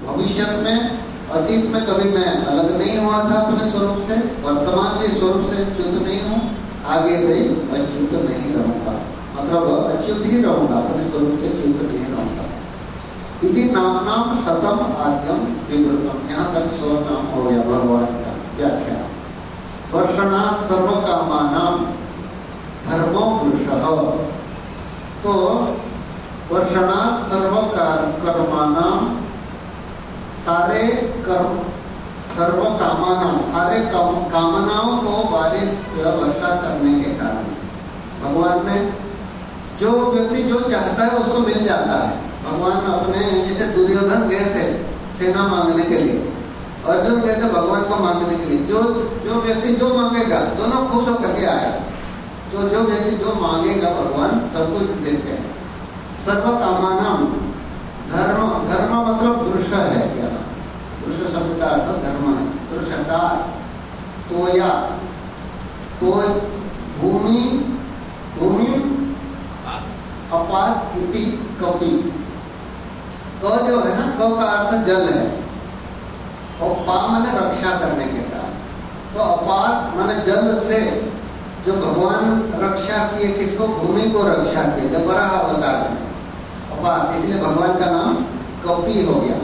भविष्य में, अतीत में कभी मैं अलग नहीं हुआ था अपने स्वरूप से, वर्तमान के स्वरूप से च्युत नहीं हूँ, आगे भी अच्युत नहीं रहूंगा, मतलब अच्युत ही रहूंगा, अपने स्वरूप से च्युत नहीं रहूंगा। इति नाम शतम आद्यम विवृतम, यहाँ तक 100 नाम हो गया भगवान का व्याख्या। वर्षणात् सर्व कामानाम धर्मो पुरुषः, तो वर्षणात् सर्व कर्मानाम, सारे कर्म, सर्व कामानाम, सारे कामनाओं को बारिश वर्षा करने के कारण भगवान ने, जो व्यक्ति जो चाहता है उसको मिल जाता है। भगवान अपने, जैसे दुर्योधन गए थे सेना मांगने के लिए, अर्जुन गए थे भगवान को मांगने के लिए, जो व्यक्ति जो मांगेगा दोनों खुश होकर के आए, तो जो व्यक्ति जो मांगेगा भगवान सब कुछ देते हैं। सर्व कामानाम, धर्म मतलब पुरुष है, क्या पुरुष शब्द का अर्थ धर्म है। पुरुष का तोया, तो भूमि अपात इति कपि, क जो है ना, क का अर्थ जल है, और पा माने रक्षा करने के कारण, तो अपात माने जल से जो भगवान रक्षा किए, किसको? भूमि को रक्षा किए, जब बराह अवतार में अपात, इसलिए भगवान का नाम कपि हो गया।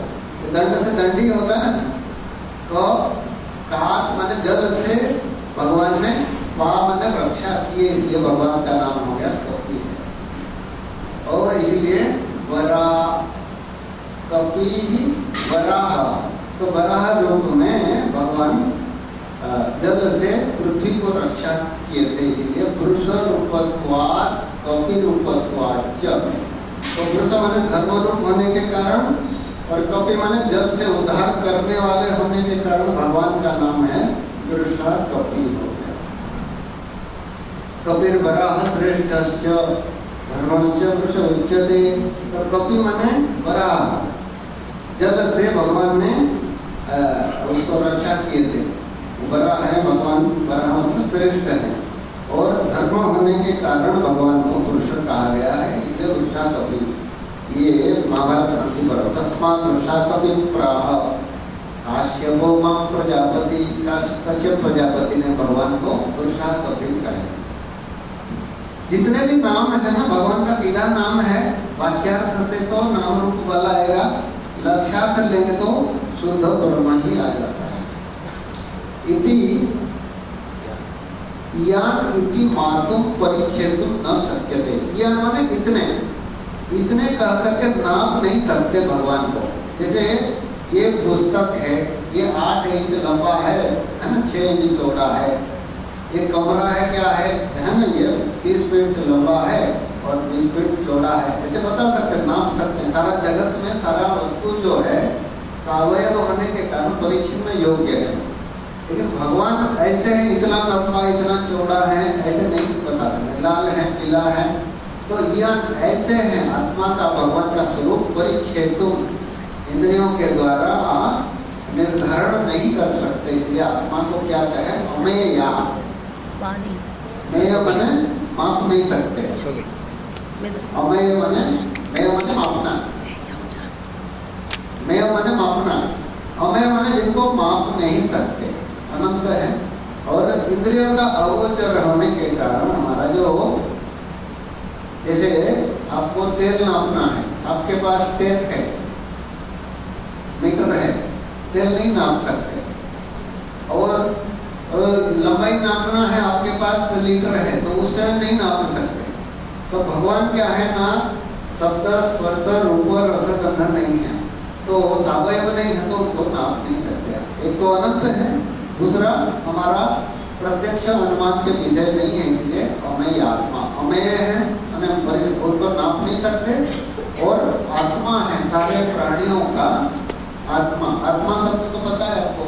दंड से दंडी होता है ना, तो कात माने जल से भगवान ने, पा माने रक्षा किए, इसलिए भगवान का नाम हो गया कपि है। और इसलिए कपि ही वराह, तो वराह रूप में भगवान जल से पृथ्वी को रक्षा किए थे, इसीलिए पुरुष रूपत्वात् कपि रूपत्वाच्च, तो पुरुष माने धर्म रूप होने के कारण, और कपि माने जल से उद्धार करने वाले होने के कारण भगवान का नाम है पुरुषा कपि हो गया। कपिर वराह श्रेष्ठश्च धर्मश्च पुरुष उच्यते, तो कपि माने वराह, जल से भगवान ने उसको रक्षा किए थे, वराह है भगवान, वराह मतलब श्रेष्ठ है, और धर्म होने के कारण भगवान को पुरुष कहा गया है, इसलिए पुरुषा कपि। ये महाभारत संधि पर, तस्मात् पुरुषा कपि प्राह काश्यपो मां प्रजापति, कश्यप प्रजापति ने भगवान को पुरुषा कपि कहा। जितने भी नाम है ना, भगवान का सीधा नाम है, वाच्यार्थ से तो नाम रूप वाला आएगा, लक्ष्यार्थ लेंगे तो शुद्ध ब्रह्म ही आ जाता है। इति यान इति मातुम परिच्छेदुम न शक्यते, यान माने इतने कह करके नाप नहीं सकते भगवान को। जैसे ये पुस्तक है, ये 8 इंच लंबा है ना, 6 इंच चौड़ा है, ये कमरा है, क्या है ना, ये 30 फीट लंबा है और 20 फीट चौड़ा है, ऐसे बता सकते, नाप सकते हैं। सारा जगत में सारा वस्तु जो है सावयव होने के कारण परिच्छिन्न योग्य है, लेकिन भगवान ऐसे है, इतना लंबा इतना चौड़ा है, ऐसे नहीं बता सकते, लाल है पीला है, तो यह ऐसे है। आत्मा का, भगवान का स्वरूप परिच्छेदुम, इंद्रियों के द्वारा निर्धारण नहीं कर सकते, इसलिए आत्मा को क्या कहे? अमेया, मेय माने माप नहीं सकते, अमेय माने, मेय माने मापना, मेय माने मापना, अमेय माने जिनको माप नहीं सकते, अनंत है। और इंद्रियों का अगोचर होने के कारण हमारा जो, जैसे आपको तेल नापना है, आपके पास तेल है, मीटर है, तेल नहीं नाप सकते, और लंबाई नापना है, आपके पास लीटर है, तो उससे नहीं नाप सकते। तो भगवान क्या है ना, शब्द स्पर्श रूप रस गंध नहीं है, तो सावयव नहीं है, तो उनको नाप नहीं सकते। एक तो अनंत है, दूसरा हमारा प्रत्यक्ष अनुमान के विषय नहीं है, इसलिए अमेय आत्मा, अमेय है, उनको नाप नहीं सकते। और आत्मा है सारे प्राणियों का आत्मा, आत्मा शब्द तो पता है आपको,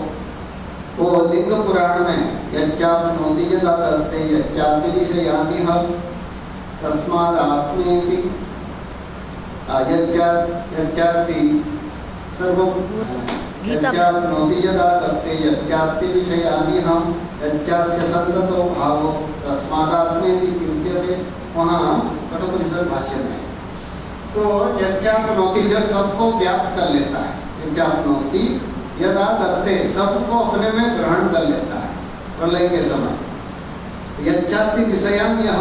वो लिंग पुराण में यच्चाप्नोति यदा तत्ते यच्चाति विषयानि हम तस्माद् आत्मेति यच्चाति सर्वं यच्चाप्नोति यदा तत्ते यच्चाति विषयानि हम यच्चास्य संततो भावो तस्माद् आत्मेति कृत्यते, वहाँ कठोपनिषद भाष्य में। तो यच्चाप्नोति जो सबको व्याप्त कर लेता है, चाप्नोति यदा दत्ते, सबको अपने में ग्रहण कर लेता है प्रलय के समय। यच्चाति विषयान, यह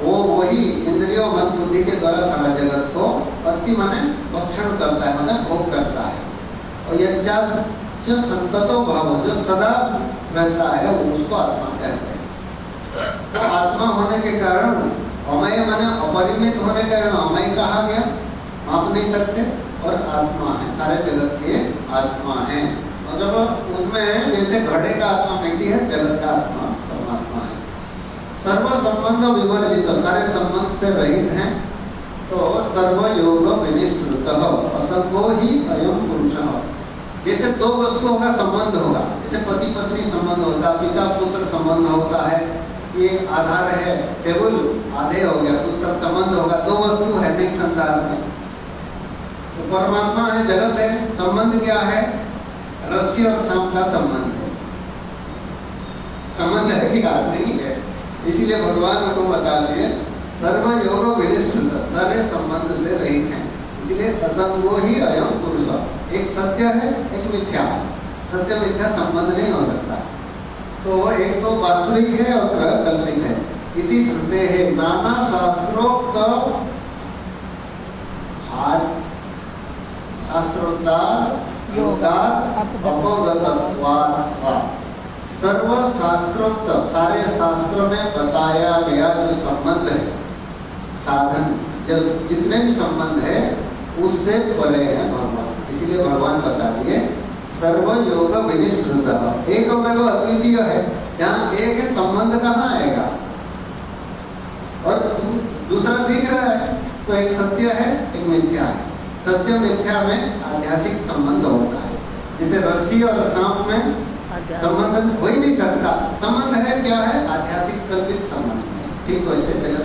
वो वही इंद्रियों मन बुद्धि के द्वारा सारा जगत को अति माने भक्षण करता है, माने भोग करता है। और यच्चास्य संततो भाव, जो सदा रहता है वो उसको आत्मा कहते हैं। तो आत्मा होने के कारण अमय माने अपरिमित होने के कारण अमय कहा गया, माप नहीं सकते, और आत्मा है, सारे जगत के आत्मा है। मतलब उसमें जैसे घड़े का आत्मा मिट्टी है, जगत का आत्मा परमात्मा है। सर्व संबंध विवर्जित, सारे संबंध से रहित हैं। तो सर्व योग विनिश्रुत असंगो ही अयम पुरुष। जैसे दो वस्तुओं का संबंध होगा, जैसे पति पत्नी संबंध होता है, पिता पुत्र संबंध होता है, ये आधार है, टेबल आधे हो गया, पुस्तक संबंध होगा, दो वस्तु है नहीं संसार में। तो परमात्मा है, जगत है, संबंध क्या है? रस्सी और सांप का संबंध है। संबंध है कि नहीं है? इसीलिए भगवान को बता दिए सर्व योग विनिश्रुत, सारे संबंध से रहित हैं। इसलिए असंगो ही अयम पुरुष, एक सत्य है, एक मिथ्या है। सत्य मिथ्या संबंध नहीं हो सकता। तो एक तो वास्तविक है और कल्पित है। इति श्रुते है नाना शास्त्रोक्त शास्त्रोक्तात् योगात् अपगतत्वात्, सर्व शास्त्रोक्त, सारे शास्त्रों में बताया गया जो संबंध है, साधन, जब जितने भी संबंध है उससे परे है भगवान। इसीलिए भगवान बता दिए सर्व योग विनिश्रुत, एकमेव अद्वितीय है। यहाँ एक है, संबंध कहाँ आएगा? और दूसरा दिख रहा है, तो एक सत्य है, एक मिथ्या है। सत्य मिथ्या में आध्यात्मिक संबंध होता है। जैसे रस्सी और सांप में संबंध हो ही नहीं सकता। संबंध है क्या है? आध्यात्मिक कल्पित संबंध है। ठीक वैसे जगत